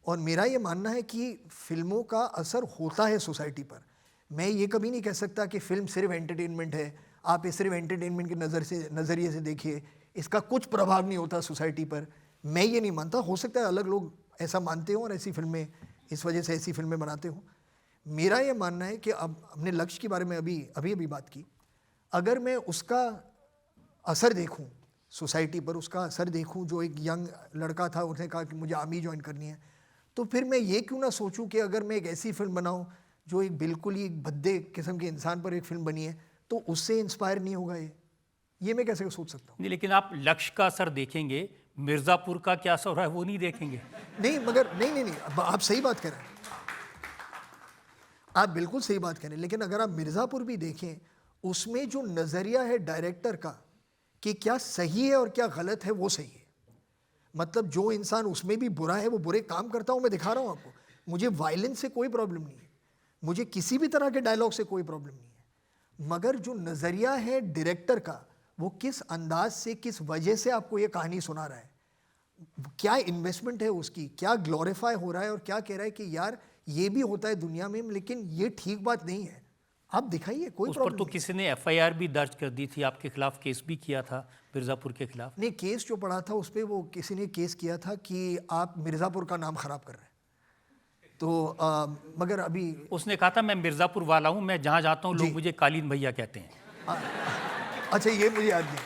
और मेरा ये मानना है कि फ़िल्मों का असर होता है सोसाइटी पर। मैं ये कभी नहीं कह सकता कि फ़िल्म सिर्फ एंटरटेनमेंट है, आप इसे सिर्फ एंटरटेनमेंट के नज़रिए से देखिए, इसका कुछ प्रभाव नहीं होता सोसाइटी पर। मैं ये नहीं मानता, हो सकता है अलग लोग ऐसा मानते हों और ऐसी फ़िल्में, इस वजह से ऐसी फ़िल्में बनाते हों। मेरा ये मानना है कि अब हमने लक्ष्य के बारे में अभी बात की, अगर मैं उसका असर देखूं सोसाइटी पर, उसका असर देखूं, जो एक यंग लड़का था, उसने कहा कि मुझे आर्मी ज्वाइन करनी है, तो फिर मैं ये क्यों ना सोचूं कि अगर मैं एक ऐसी फिल्म बनाऊं जो एक बिल्कुल ही भद्दे किस्म के इंसान पर एक फिल्म बनी है, तो उससे इंस्पायर नहीं होगा ये मैं कैसे सोच सकता हूँ? नहीं, लेकिन आप लक्ष्य का असर देखेंगे, मिर्ज़ापुर का क्या असर हो रहा है वो नहीं देखेंगे। नहीं, मगर नहीं, आप सही बात कह रहे हैं, आप बिल्कुल सही बात कह रहे हैं, लेकिन अगर आप मिर्ज़ापुर भी देखें, उसमें जो नज़रिया है डायरेक्टर का कि क्या सही है और क्या गलत है, वो सही है। मतलब जो इंसान उसमें भी बुरा है, वो बुरे काम करता हूँ, मैं दिखा रहा हूँ आपको। मुझे वायलेंस से कोई प्रॉब्लम नहीं है, मुझे किसी भी तरह के डायलॉग से कोई प्रॉब्लम नहीं है, मगर जो नज़रिया है डायरेक्टर का, वो किस अंदाज से, किस वजह से आपको ये कहानी सुना रहा है, क्या इन्वेस्टमेंट है उसकी, क्या ग्लोरीफाई हो रहा है और क्या कह रहा है कि यार ये भी होता है दुनिया में, लेकिन ये ठीक बात नहीं है, आप दिखाइए, कोई उस पर प्रॉब्लम तो नहीं। किसी ने एफआईआर भी दर्ज कर दी थी, आपके खिलाफ केस भी किया था, मिर्ज़ापुर के खिलाफ। नहीं, केस जो पड़ा था उस पर वो किसी ने केस किया था कि आप मिर्ज़ापुर का नाम खराब कर रहे हैं, तो मगर अभी उसने कहा था मैं मिर्ज़ापुर वाला हूँ, मैं जहाँ जाता हूँ जी, लोग मुझे कालीन भैया कहते हैं। अच्छा ये मुझे याद नहीं।